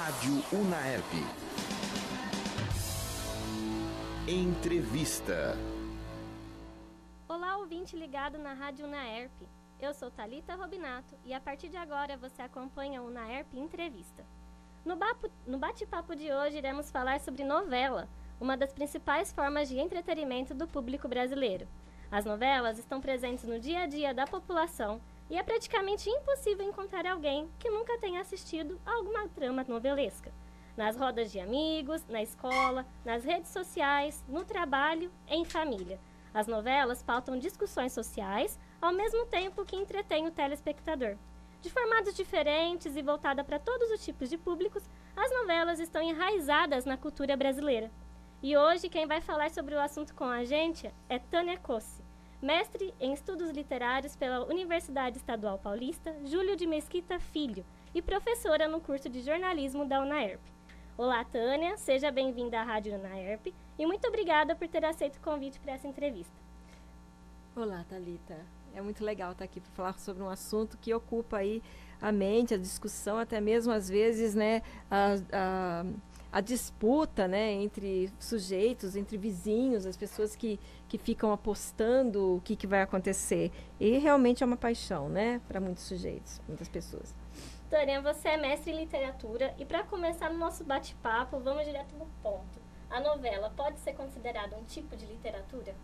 Rádio Unaerp. Entrevista. Olá, ouvinte ligado na Rádio Unaerp. Eu sou Thalita Robinato e a partir de agora você acompanha o Unaerp Entrevista. No bate-papo de hoje iremos falar sobre novela, uma das principais formas de entretenimento do público brasileiro. As novelas estão presentes no dia a dia da população e é praticamente impossível encontrar alguém que nunca tenha assistido a alguma trama novelesca. Nas rodas de amigos, na escola, nas redes sociais, no trabalho, em família. As novelas pautam discussões sociais, ao mesmo tempo que entretêm o telespectador. De formatos diferentes e voltada para todos os tipos de públicos, as novelas estão enraizadas na cultura brasileira. E hoje quem vai falar sobre o assunto com a gente é Tânia Cossi, mestre em Estudos Literários pela Universidade Estadual Paulista Júlio de Mesquita Filho e professora no curso de jornalismo da Unaerp. Olá, Tânia, seja bem-vinda à Rádio Unaerp e muito obrigada por ter aceito o convite para essa entrevista. Olá, Thalita. É muito legal estar aqui para falar sobre um assunto que ocupa aí a mente, a discussão, até mesmo às vezes, né, a disputa, né, entre sujeitos, entre vizinhos, as pessoas que ficam apostando o que vai acontecer. E realmente é uma paixão, né, para muitos sujeitos, muitas pessoas. Tânia, você é mestre em literatura e para começar no nosso bate-papo, vamos direto no ponto. A novela pode ser considerada um tipo de literatura?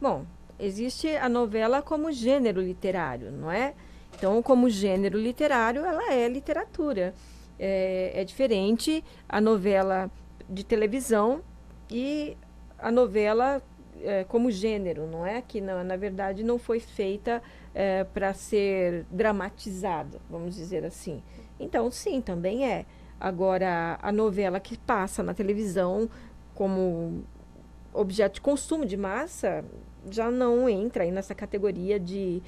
Bom, existe a novela como gênero literário, não é? Então, como gênero literário, ela é literatura. É diferente a novela de televisão e a novela como gênero, não é? Que, na verdade, não foi feita para ser dramatizada, vamos dizer assim. Então, sim, também é. Agora, a novela que passa na televisão como objeto de consumo de massa já não entra aí nessa categoria de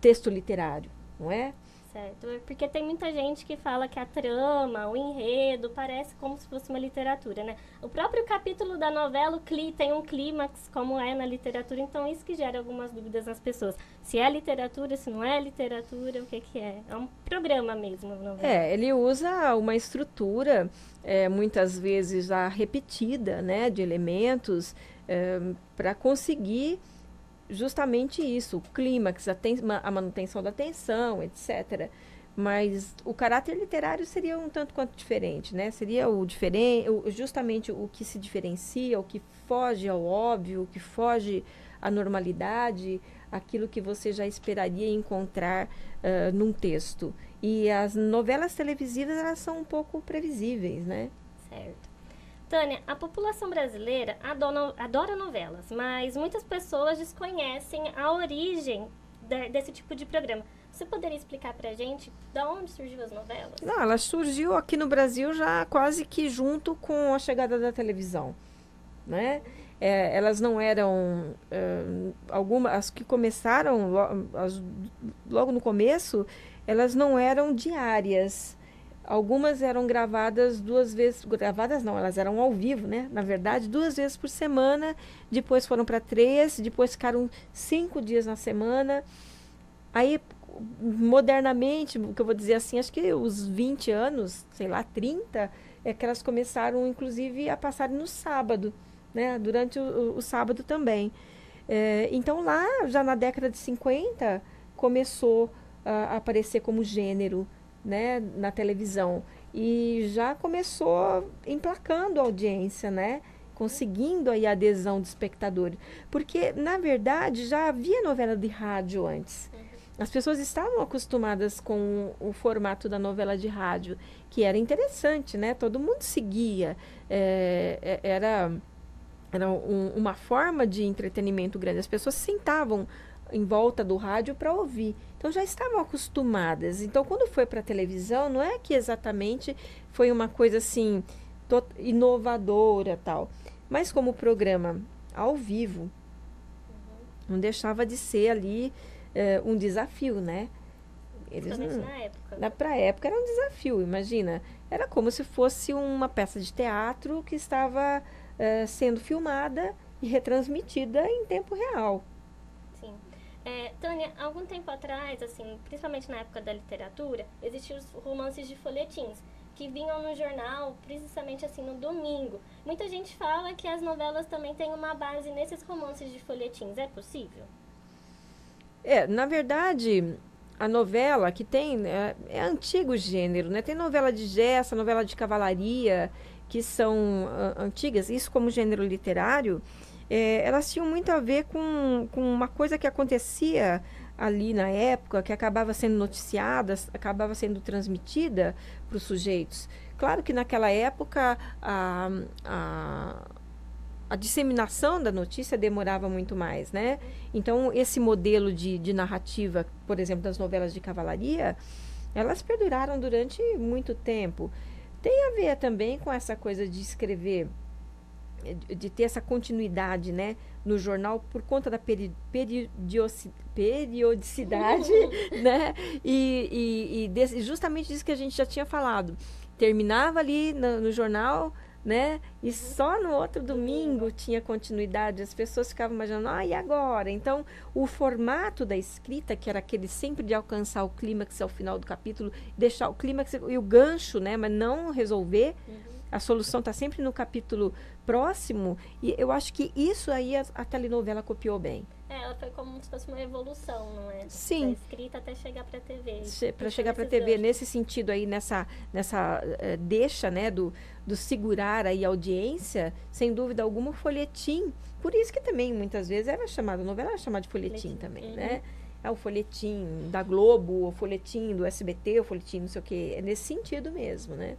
texto literário, não é? Certo, porque tem muita gente que fala que a trama, o enredo, parece como se fosse uma literatura, né? O próprio capítulo da novela tem um clímax, como é na literatura, então isso que gera algumas dúvidas nas pessoas. Se é literatura, se não é literatura, o que é? É um programa mesmo, novela. Ele usa uma estrutura, muitas vezes já repetida, né, de elementos, para conseguir justamente isso, o clímax, a manutenção da tensão, etc. Mas o caráter literário seria um tanto quanto diferente, né? Seria justamente o que se diferencia, o que foge ao óbvio, o que foge à normalidade, aquilo que você já esperaria encontrar num texto. E as novelas televisivas, elas são um pouco previsíveis, né? Certo. Tânia, a população brasileira adora novelas, mas muitas pessoas desconhecem a origem desse tipo de programa. Você poderia explicar pra gente de onde surgiu as novelas? Não, ela surgiu aqui no Brasil já quase que junto com a chegada da televisão, né? Elas não eram, algumas, as que começaram logo no começo, elas não eram diárias. Algumas eram gravadas elas eram ao vivo, né? Na verdade, 2 vezes por semana, depois foram para 3, depois ficaram 5 dias na semana. Aí, modernamente, o que eu vou dizer assim, acho que os 20 anos, sei lá, 30, é que elas começaram, inclusive, a passarem no sábado, né? Durante o sábado também. Então, lá, já na década de 50, começou a aparecer como gênero, né, na televisão, e já começou emplacando a audiência, né, conseguindo aí a adesão do espectador, porque na verdade já havia novela de rádio antes. As pessoas estavam acostumadas com o formato da novela de rádio, que era interessante, né, todo mundo seguia, era uma forma de entretenimento grande, as pessoas se sentavam em volta do rádio para ouvir. Então já estavam acostumadas. Então quando foi para a televisão, não é que exatamente foi uma coisa assim inovadora, tal, mas como programa ao vivo, não deixava de ser ali um desafio, né? Principalmente na época. Para a época era um desafio, imagina. Era como se fosse uma peça de teatro que estava sendo filmada e retransmitida em tempo real. Sim. Tânia, há algum tempo atrás, assim, principalmente na época da literatura, existiam os romances de folhetins, que vinham no jornal, precisamente assim no domingo. Muita gente fala que as novelas também têm uma base nesses romances de folhetins. É possível? Na verdade, a novela que tem é antigo gênero, né? Tem novela de gesta, novela de cavalaria, que são antigas, isso como gênero literário, elas tinham muito a ver com uma coisa que acontecia ali na época, que acabava sendo noticiada, acabava sendo transmitida para os sujeitos. Claro que naquela época a disseminação da notícia demorava muito mais, né? Então, esse modelo de narrativa, por exemplo, das novelas de cavalaria, elas perduraram durante muito tempo. Tem a ver também com essa coisa de escrever, de ter essa continuidade, né, no jornal por conta da periodicidade, né? Justamente disso que a gente já tinha falado. Terminava ali no jornal, né? E só no outro domingo tinha continuidade. As pessoas ficavam imaginando, e agora? Então, o formato da escrita, que era aquele sempre de alcançar o clímax ao final do capítulo, deixar o clímax e o gancho, né? Mas não resolver. A solução está sempre no capítulo próximo. E eu acho que isso aí a telenovela copiou bem. Ela foi como se fosse uma evolução, não é? Sim. Da escrita até chegar para a TV. Para chegar para a TV, nesse sentido aí, nessa deixa, né, do segurar aí a audiência, sem dúvida alguma, o folhetim. Por isso que também, muitas vezes, a novela era chamada de folhetim também, né? É o folhetim da Globo, o folhetim do SBT, o folhetim não sei o quê. É nesse sentido mesmo, né?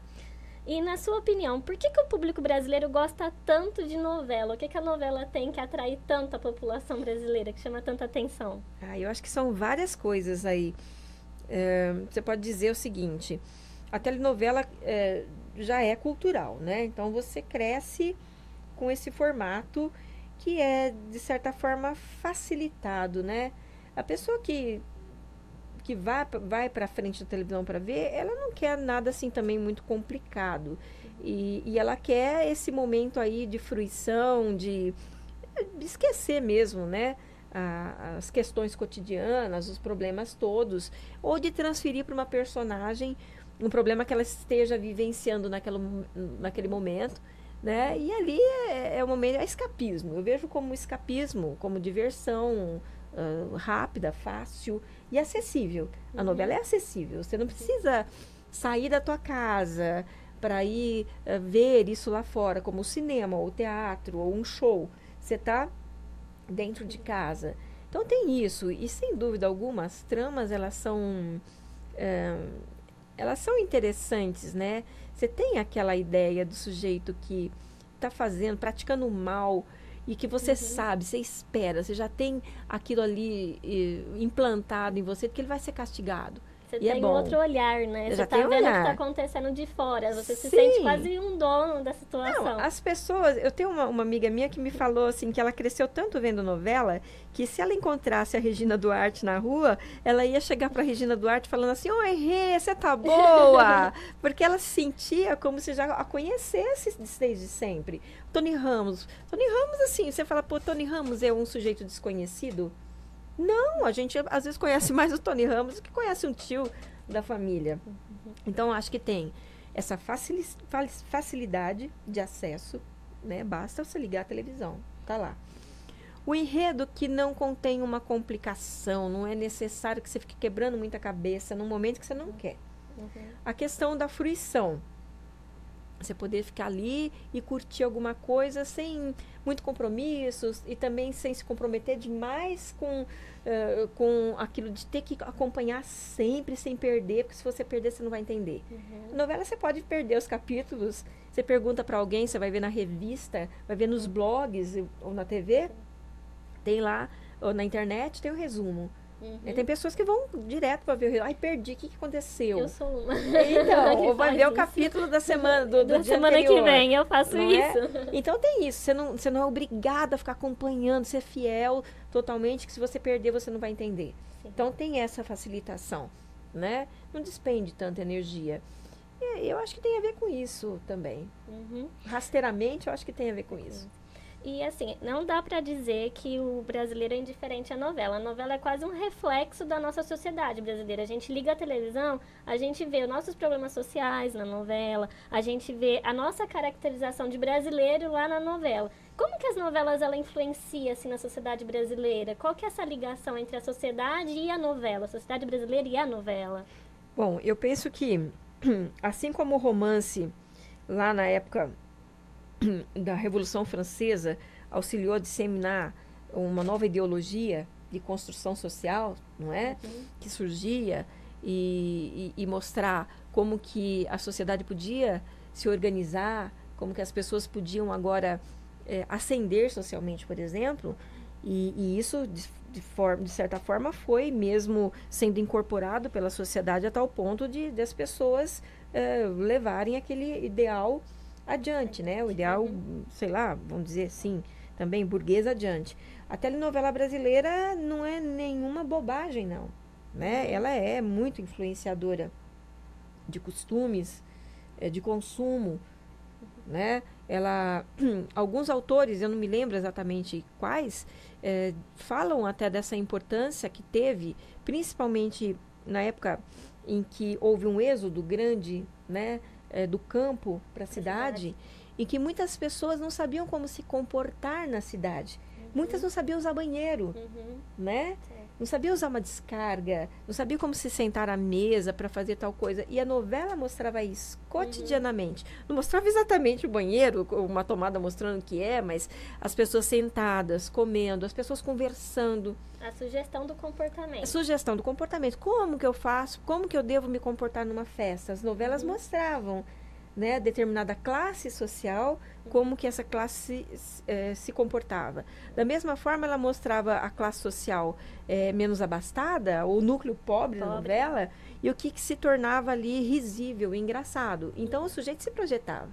E, na sua opinião, por que o público brasileiro gosta tanto de novela? O que a novela tem que atrai tanto a população brasileira, que chama tanta atenção? Eu acho que são várias coisas aí. Você pode dizer o seguinte, a telenovela já é cultural, né? Então, você cresce com esse formato que é, de certa forma, facilitado, né? A pessoa que vai para frente da televisão para ver, ela não quer nada assim também muito complicado. E ela quer esse momento aí de fruição, de esquecer mesmo, né? As questões cotidianas, os problemas todos, ou de transferir para uma personagem um problema que ela esteja vivenciando naquele momento, né? E ali é um momento, é escapismo. Eu vejo como escapismo, como diversão, rápida, fácil e acessível. A novela é acessível. Você não precisa sair da tua casa para ir ver isso lá fora, como o cinema, ou o teatro, ou um show. Você está dentro de casa. Então tem isso. E sem dúvida alguma, as tramas, elas são interessantes, né? Você tem aquela ideia do sujeito que está praticando mal, e que você sabe, você espera, você já tem aquilo ali implantado em você, que ele vai ser castigado. Você tem outro olhar, né? Você está vendo o que está acontecendo de fora. Você se sente quase um dono da situação. Não, as pessoas... Eu tenho uma amiga minha que me falou assim, que ela cresceu tanto vendo novela, que se ela encontrasse a Regina Duarte na rua, ela ia chegar para a Regina Duarte falando assim, oi, Rê, você tá boa? Porque ela se sentia como se já a conhecesse desde sempre. Tony Ramos, assim, você fala, Tony Ramos é um sujeito desconhecido? Não, a gente às vezes conhece mais o Tony Ramos do que conhece um tio da família. Então, acho que tem essa facilidade de acesso, né? Basta você ligar a televisão, tá lá. O enredo que não contém uma complicação, não é necessário que você fique quebrando muita cabeça num momento que você não quer. A questão da fruição. Você poder ficar ali e curtir alguma coisa sem muito compromissos e também sem se comprometer demais com aquilo de ter que acompanhar sempre, sem perder, porque se você perder, você não vai entender. Na novela, você pode perder os capítulos, você pergunta para alguém, você vai ver na revista, vai ver nos blogs ou na TV, tem lá, ou na internet, tem o resumo. Tem pessoas que vão direto para ver. Ai, perdi, o que aconteceu? Eu sou uma. Então, ou vai ver o capítulo da semana do da dia semana anterior, que vem, eu faço isso. Então tem isso, você não é obrigada a ficar acompanhando, ser fiel totalmente, que se você perder, você não vai entender. Sim. Então tem essa facilitação, né? Não despende tanta energia. E eu acho que tem a ver com isso também. Rasteiramente, eu acho que tem a ver com isso. E assim, não dá pra dizer que o brasileiro é indiferente à novela. A novela é quase um reflexo da nossa sociedade brasileira. A gente liga a televisão, a gente vê os nossos problemas sociais na novela, a gente vê a nossa caracterização de brasileiro lá na novela. Como que as novelas ela influenciam assim, na sociedade brasileira? Qual que é essa ligação entre a sociedade e a novela? A sociedade brasileira e a novela? Bom, eu penso que, assim como o romance, lá na época da Revolução Francesa, auxiliou a disseminar uma nova ideologia de construção social, não é? Que surgia e mostrar como que a sociedade podia se organizar, como que as pessoas podiam agora ascender socialmente, por exemplo, e isso, de certa forma, foi mesmo sendo incorporado pela sociedade a tal ponto de as pessoas levarem aquele ideal adiante, né? O ideal, sei lá, vamos dizer assim, também burguês adiante. A telenovela brasileira não é nenhuma bobagem, não, né? Ela é muito influenciadora de costumes, de consumo, né? Ela, alguns autores, eu não me lembro exatamente quais, falam até dessa importância que teve, principalmente na época em que houve um êxodo grande, né? Do campo para a cidade, e que muitas pessoas não sabiam como se comportar na cidade. Muitas não sabiam usar banheiro, né? Não sabiam usar uma descarga, não sabiam como se sentar à mesa para fazer tal coisa. E a novela mostrava isso cotidianamente. Não mostrava exatamente o banheiro, uma tomada mostrando o que é, mas as pessoas sentadas, comendo, as pessoas conversando. A sugestão do comportamento. A sugestão do comportamento. Como que eu faço? Como que eu devo me comportar numa festa? As novelas mostravam, né, determinada classe social, como que essa classe se comportava. Da mesma forma, ela mostrava a classe social menos abastada, o núcleo pobre da novela, e o que se tornava ali risível e engraçado. Então, o sujeito se projetava.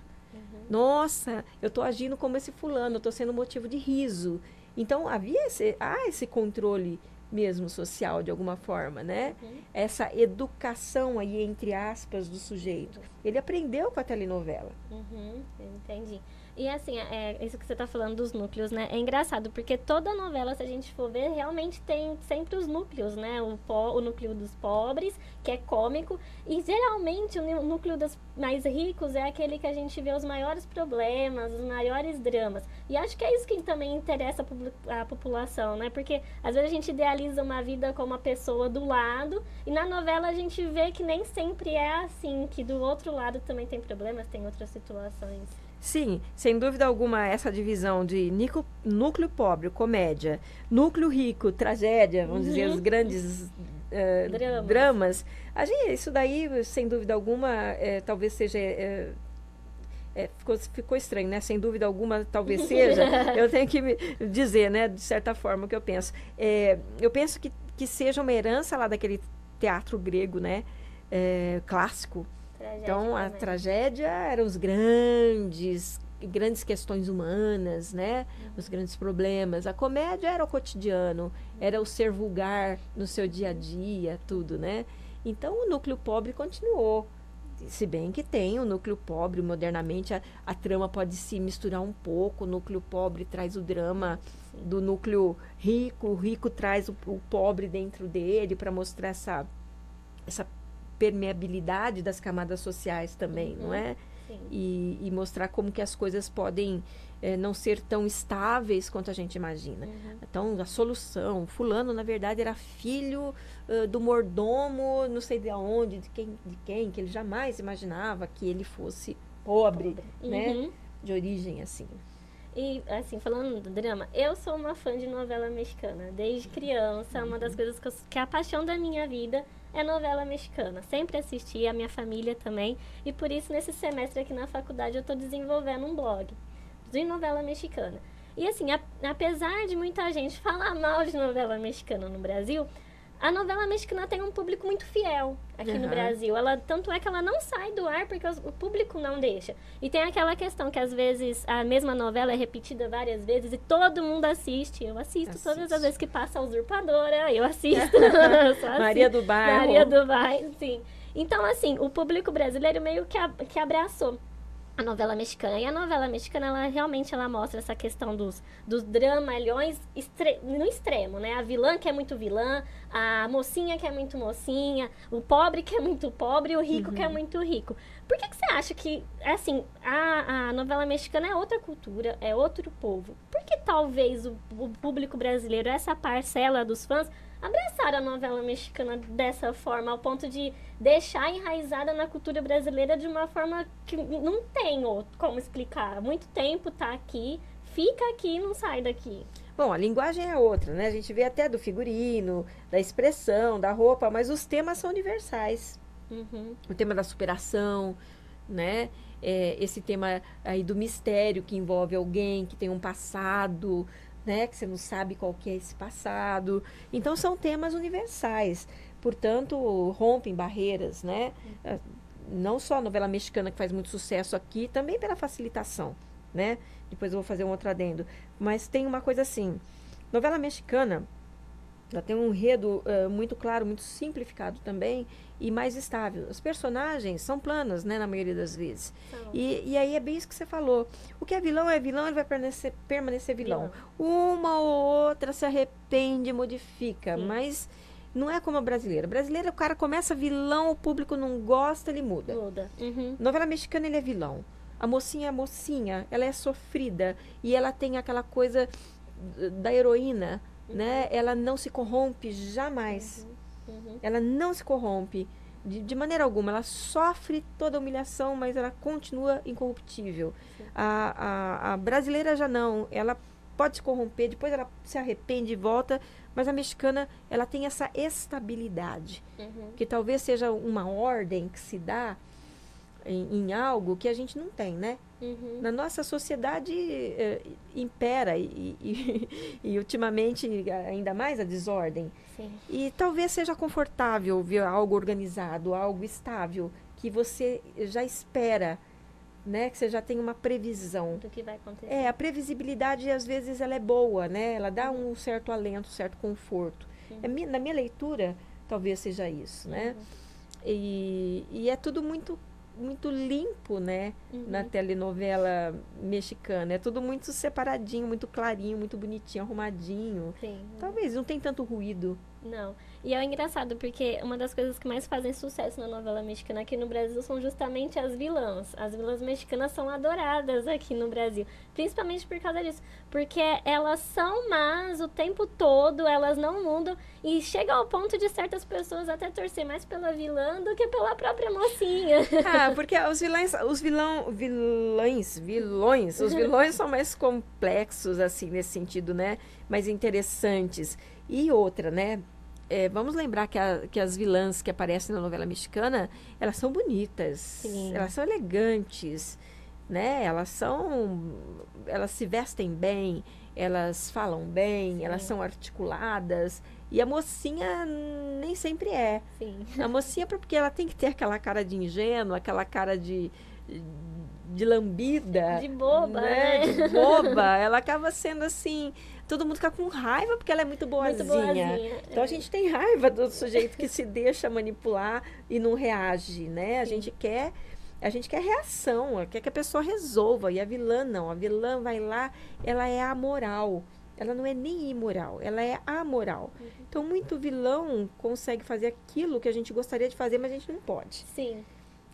Nossa, eu estou agindo como esse fulano, eu estou sendo motivo de riso. Então, há esse controle mesmo social, de alguma forma, né? Essa educação aí, entre aspas, do sujeito. Ele aprendeu com a telenovela. Entendi. E assim, isso que você está falando dos núcleos, né? É engraçado, porque toda novela, se a gente for ver, realmente tem sempre os núcleos, né? O núcleo dos pobres, que é cômico, e geralmente o núcleo dos mais ricos é aquele que a gente vê os maiores problemas, os maiores dramas. E acho que é isso que também interessa a população, né? Porque às vezes a gente idealiza uma vida com uma pessoa do lado, e na novela a gente vê que nem sempre é assim, que do outro lado também tem problemas, tem outras situações. Sim, sem dúvida alguma, essa divisão de núcleo pobre, comédia, núcleo rico, tragédia, vamos dizer, os grandes dramas. Isso daí, sem dúvida alguma, talvez seja... ficou estranho, né? Sem dúvida alguma, talvez seja. Eu tenho que dizer, né, de certa forma, o que eu penso. Eu penso que seja uma herança lá daquele teatro grego, né? Clássico. Então, a tragédia eram os grandes questões humanas, né? Os grandes problemas. A comédia era o cotidiano, era o ser vulgar no seu dia a dia, tudo, né? Então, o núcleo pobre continuou. Se bem que tem o núcleo pobre, modernamente, a trama pode se misturar um pouco. O núcleo pobre traz o drama do núcleo rico, o rico traz o pobre dentro dele para mostrar essa permeabilidade das camadas sociais também, não é? E mostrar como que as coisas podem não ser tão estáveis quanto a gente imagina. Então, a solução, fulano, na verdade, era filho do mordomo, não sei de onde, de quem, que ele jamais imaginava que ele fosse pobre. Né? De origem, assim. E, assim, falando do drama, eu sou uma fã de novela mexicana. Desde criança, uma das coisas que é a paixão da minha vida é novela mexicana. Sempre assisti, a minha família também. E por isso, nesse semestre aqui na faculdade, eu estou desenvolvendo um blog de novela mexicana. E assim, apesar de muita gente falar mal de novela mexicana no Brasil, a novela mexicana tem um público muito fiel aqui no Brasil. Tanto é que ela não sai do ar porque o público não deixa. E tem aquela questão que às vezes a mesma novela é repetida várias vezes e todo mundo assiste. Eu assisto todas as vezes que passa a Usurpadora, eu assisto. Maria do Bairro. Maria do Bairro, sim. Então, assim, o público brasileiro meio que abraçou. a novela mexicana. E a novela mexicana, ela realmente ela mostra essa questão dos dramalhões no extremo, né? A vilã que é muito vilã, a mocinha que é muito mocinha, o pobre que é muito pobre e o rico que é muito rico. Por que você acha que, assim, a novela mexicana é outra cultura, é outro povo? Por que talvez o público brasileiro, essa parcela dos fãs, abraçaram a novela mexicana dessa forma, ao ponto de deixar enraizada na cultura brasileira de uma forma que não tem como explicar. Há muito tempo tá aqui, fica aqui e não sai daqui. Bom, a linguagem é outra, né? A gente vê até do figurino, da expressão, da roupa, mas os temas são universais. O tema da superação, né? Esse tema aí do mistério que envolve alguém que tem um passado, né? Que você não sabe qual que é esse passado. Então, são temas universais. Portanto, rompem barreiras, né? Não só a novela mexicana que faz muito sucesso aqui, também pela facilitação, né? Depois eu vou fazer um outro adendo. Mas tem uma coisa assim, novela mexicana, ela tem um enredo muito claro, muito simplificado também e mais estável. Os personagens são planos, né, na maioria das vezes. E aí é bem isso que você falou. O que é vilão, ele vai permanecer vilão. Uma ou outra se arrepende, modifica, mas não é como a brasileira. A brasileira, o cara começa vilão, o público não gosta, ele muda. Novela mexicana, ele é vilão. A mocinha é a mocinha, ela é sofrida e ela tem aquela coisa da heroína, né? Ela não se corrompe jamais. Ela não se corrompe de maneira alguma. Ela sofre toda a humilhação, mas ela continua incorruptível. A brasileira já não. Ela pode se corromper, depois ela se arrepende e volta, mas a mexicana, ela tem essa estabilidade, que talvez seja uma ordem que se dá em algo que a gente não tem, né? Na nossa sociedade impera e ultimamente ainda mais a desordem. E talvez seja confortável ver algo organizado, algo estável, que você já espera, né? Que você já tem uma previsão. Do que vai acontecer. A previsibilidade às vezes ela é boa, né? Ela dá um certo alento, um certo conforto. Na minha leitura, talvez seja isso, né? E é tudo muito limpo, né? Na telenovela mexicana. É tudo muito separadinho, muito clarinho, muito bonitinho, arrumadinho. Talvez não tem tanto ruído. Não. E é engraçado, porque uma das coisas que mais fazem sucesso na novela mexicana aqui no Brasil são justamente as vilãs. As vilãs mexicanas são adoradas aqui no Brasil. Principalmente por causa disso. Porque elas são más o tempo todo, elas não mudam. E chega ao ponto de certas pessoas até torcer mais pela vilã do que pela própria mocinha. Porque os vilões são mais complexos, assim, nesse sentido, né? Mais interessantes. E outra, né? Vamos lembrar que as vilãs que aparecem na novela mexicana, elas são bonitas, elas são elegantes, né? Elas se vestem bem, elas falam bem, elas são articuladas. E a mocinha nem sempre é. A mocinha, porque ela tem que ter aquela cara de ingênua, aquela cara de lambida. De boba, né? De boba. Ela acaba sendo assim... Todo mundo fica com raiva porque ela é muito boazinha. Então, a gente tem raiva do sujeito que se deixa manipular e não reage, né? A gente quer reação, quer que a pessoa resolva. E a vilã não. A vilã vai lá, ela é amoral. Ela não é nem imoral, ela é amoral. Então, muito vilão consegue fazer aquilo que a gente gostaria de fazer, mas a gente não pode.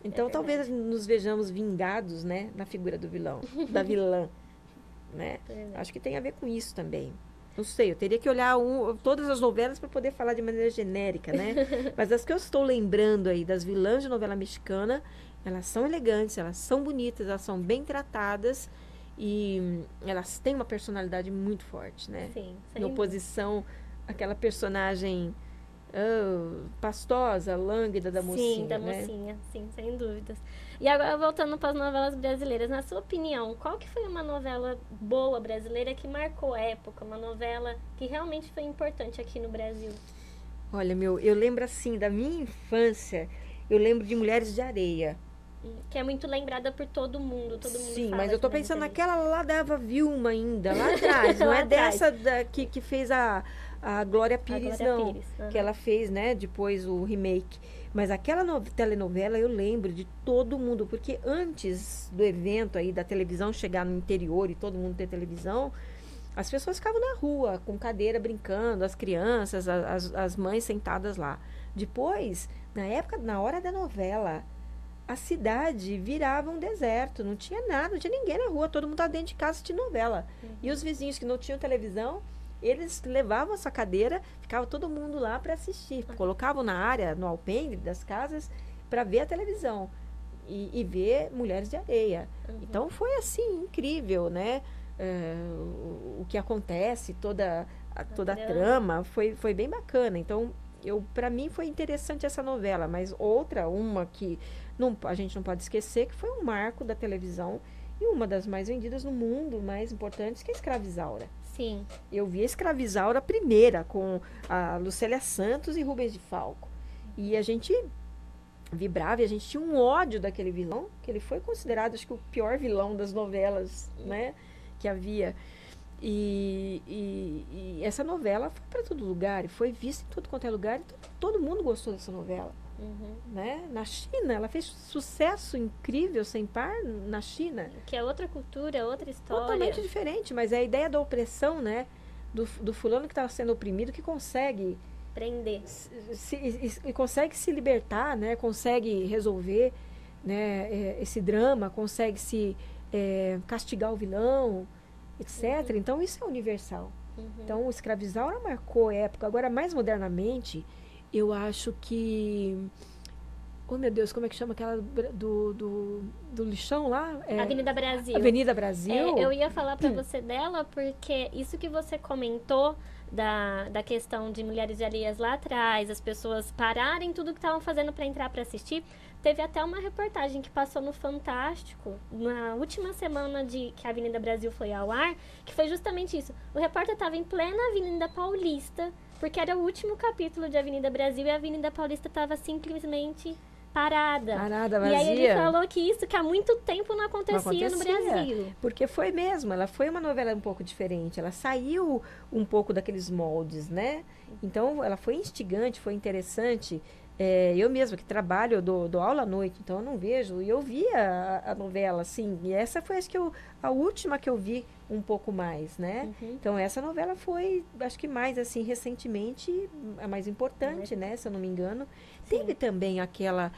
Então, talvez nos vejamos vingados, né? Na figura do vilão, da vilã. Né? Acho que tem a ver com isso também. Não sei, eu teria que olhar todas as novelas para poder falar de maneira genérica, né? Mas as que eu estou lembrando aí das vilãs de novela mexicana, elas são elegantes, elas são bonitas, elas são bem tratadas e elas têm uma personalidade muito forte, né? Em oposição àquela personagem pastosa, lânguida da mocinha. Mocinha, sem dúvidas. E agora, voltando para as novelas brasileiras, na sua opinião, qual que foi uma novela boa brasileira que marcou a época? Uma novela que realmente foi importante aqui no Brasil? Olha, eu lembro assim, da minha infância, eu lembro de Mulheres de Areia. Que é muito lembrada por todo mundo. Sim, mas eu tô pensando naquela lá da Eva Vilma ainda, lá atrás. Não é dessa que fez a a Glória Pires, Glória não. Pires, Que ela fez, né, depois o remake. Mas aquela telenovela eu lembro de todo mundo, porque antes do evento aí da televisão chegar no interior e todo mundo ter televisão, as pessoas ficavam na rua, com cadeira, brincando, as crianças, as mães sentadas lá. Depois, na época, na hora da novela, a cidade virava um deserto, não tinha nada, não tinha ninguém na rua, todo mundo estava dentro de casa assistindo novela. E os vizinhos que não tinham televisão, eles levavam essa cadeira, ficava todo mundo lá para assistir. Colocavam na área, no alpendre das casas, para ver a televisão e ver Mulheres de Areia. Então foi assim, incrível, né? O que acontece, toda a trama, foi bem bacana. Então, para mim foi interessante essa novela, mas uma que a gente não pode esquecer, que foi um marco da televisão e uma das mais vendidas no mundo, mais importantes, que é a Escravizaura. Sim. Eu vi a Escravizaura primeira, com a Lucélia Santos e Rubens de Falco. E a gente vibrava, e a gente tinha um ódio daquele vilão, que ele foi considerado, acho que, o pior vilão das novelas, né, que havia. E essa novela foi para todo lugar, e foi vista em tudo quanto é lugar, e todo mundo gostou dessa novela. Né? Na China, ela fez sucesso incrível, sem par, na China. Que é outra cultura, outra história. Totalmente diferente, mas é a ideia da opressão, né? Do fulano que está sendo oprimido, que consegue prender. E consegue se libertar, né? Consegue resolver, né? Esse drama, consegue castigar o vilão, etc. Então, isso é universal. Então, o Escravizaura marcou época. Agora, mais modernamente, eu acho que... Oh, meu Deus, como é que chama aquela do lixão lá? Avenida Brasil. Avenida Brasil. Eu ia falar para você dela, porque isso que você comentou da questão de Mulheres de Areias lá atrás, as pessoas pararem tudo que estavam fazendo para entrar para assistir. Teve até uma reportagem que passou no Fantástico, na última semana que a Avenida Brasil foi ao ar, que foi justamente isso. O repórter estava em plena Avenida Paulista, porque era o último capítulo de Avenida Brasil e a Avenida Paulista estava simplesmente parada. Vazia. E aí ele falou que há muito tempo não acontecia no Brasil. Porque foi mesmo, ela foi uma novela um pouco diferente, ela saiu um pouco daqueles moldes, né? Então, ela foi instigante, foi interessante. Eu mesma que trabalho, eu dou aula à noite, então eu não vejo. E eu vi a novela, assim, e essa foi, acho que, a última que eu vi um pouco mais, né? Então, essa novela foi, acho que mais, assim, recentemente, a mais importante, né? Se eu não me engano. Sim. Teve também aquela,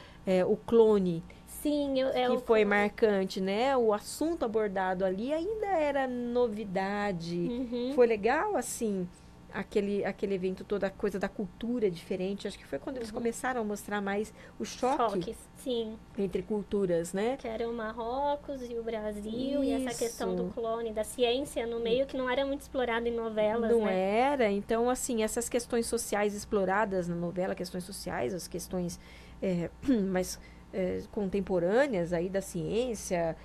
o Clone. Sim, que foi marcante, né? O assunto abordado ali ainda era novidade. Foi legal, assim... Aquele evento, toda a coisa da cultura diferente. Acho que foi quando eles começaram a mostrar mais o choque sim. entre culturas, né? Que era o Marrocos e o Brasil. Isso. E essa questão do clone, da ciência no meio, que não era muito explorada em novelas, não era. Então, assim, essas questões sociais exploradas na novela, questões sociais, as questões mais contemporâneas aí da ciência...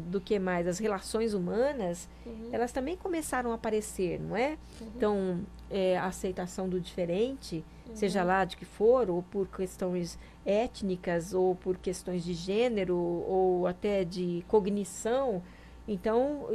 do que mais, as relações humanas, elas também começaram a aparecer, não é? Então, a aceitação do diferente, seja lá de que for, ou por questões étnicas, ou por questões de gênero, ou até de cognição. Então,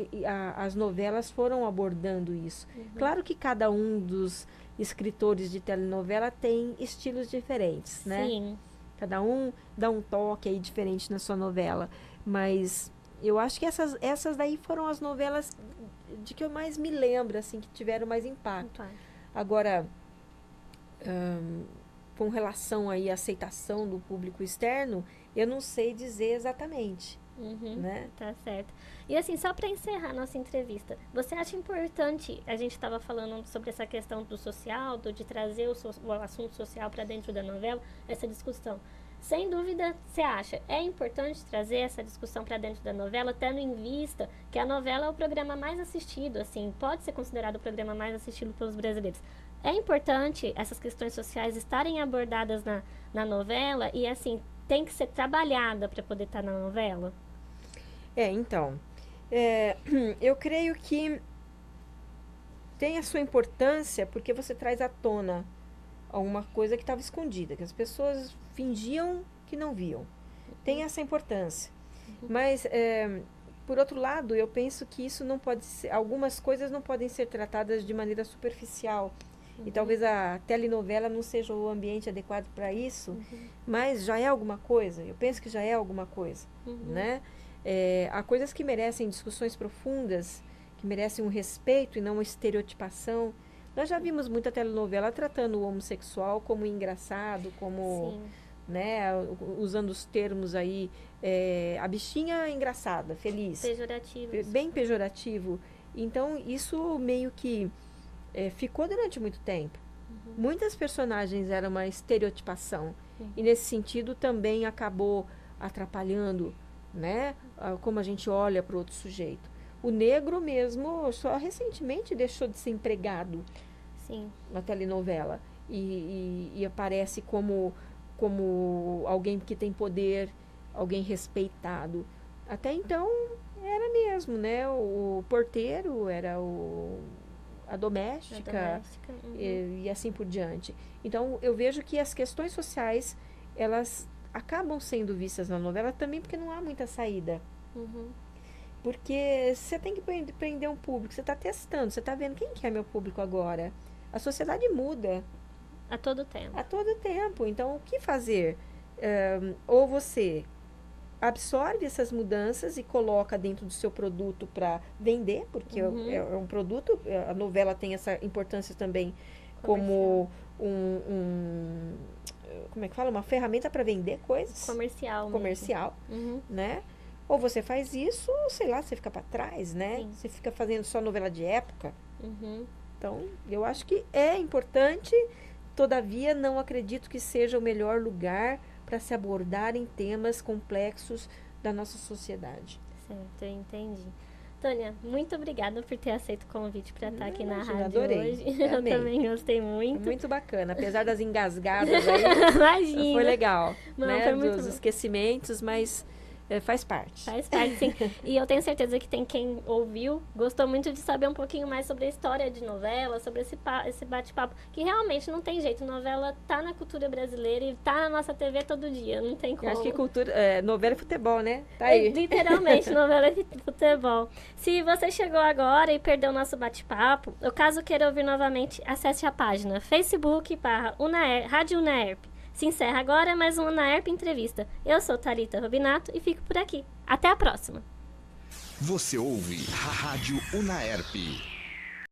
as novelas foram abordando isso. Claro que cada um dos escritores de telenovela tem estilos diferentes, né? Sim. Cada um dá um toque aí diferente na sua novela. Mas eu acho que essas daí foram as novelas de que eu mais me lembro, assim, que tiveram mais impacto. Agora, com relação aí à aceitação do público externo, eu não sei dizer exatamente. Né? Tá certo. E assim, só para encerrar nossa entrevista, você acha importante, a gente estava falando sobre essa questão do social, de trazer o assunto social para dentro da novela, essa discussão. Sem dúvida, você acha, é importante trazer essa discussão para dentro da novela, tendo em vista que a novela é o programa mais assistido, assim, pode ser considerado o programa mais assistido pelos brasileiros. É importante essas questões sociais estarem abordadas na novela e, assim, tem que ser trabalhada para poder estar na novela? Então, eu creio que tem a sua importância porque você traz à tona uma coisa que estava escondida, que as pessoas fingiam que não viam. Tem essa importância. Mas, por outro lado, eu penso que isso não pode ser, algumas coisas não podem ser tratadas de maneira superficial, E talvez a telenovela não seja o ambiente adequado para isso, mas já é alguma coisa. Eu penso que já é alguma coisa, né? Há coisas que merecem discussões profundas, que merecem um respeito e não uma estereotipação. Nós já vimos muita telenovela tratando o homossexual como engraçado, como, né, usando os termos aí, a bichinha engraçada, feliz. Pejorativo. Bem pejorativo. Então, isso meio que ficou durante muito tempo. Muitas personagens eram uma estereotipação. E, nesse sentido, também acabou atrapalhando, né, como a gente olha para o outro sujeito. O negro mesmo só recentemente deixou de ser empregado na telenovela. E aparece como alguém que tem poder, alguém respeitado. Até então, era mesmo, né? O porteiro era a doméstica. E assim por diante. Então, eu vejo que as questões sociais, elas acabam sendo vistas na novela também porque não há muita saída. Porque você tem que prender um público, você está testando, você está vendo quem que é meu público agora. A sociedade muda. A todo tempo. A todo tempo. Então, o que fazer? Ou você absorve essas mudanças e coloca dentro do seu produto para vender, porque é um produto, a novela tem essa importância também como como é que fala? Uma ferramenta para vender coisas. Comercial, né? Ou você faz isso, ou sei lá, você fica para trás, né? Você fica fazendo só novela de época. Então, eu acho que é importante, todavia, não acredito que seja o melhor lugar para se abordarem temas complexos da nossa sociedade. Certo, eu entendi. Tânia, muito obrigada por ter aceito o convite para estar aqui na rádio adorei. hoje. Eu também gostei muito. Muito bacana, apesar das engasgadas aí. Imagina. Foi legal, Não, né? foi muito Dos bom. Esquecimentos, mas faz parte. Faz parte, sim. E eu tenho certeza que tem quem ouviu, gostou muito de saber um pouquinho mais sobre a história de novela, sobre esse bate-papo, que realmente não tem jeito. Novela tá na cultura brasileira e tá na nossa TV todo dia, não tem como. Eu acho que novela e futebol, né? Tá aí. Literalmente, novela e futebol. Se você chegou agora e perdeu o nosso bate-papo, ou caso queira ouvir novamente, acesse a página Facebook/Rádio Unaerp. Se encerra agora mais uma Unaerp Entrevista. Eu sou Thalita Robinato e fico por aqui. Até a próxima. Você ouve a Rádio Unaerp.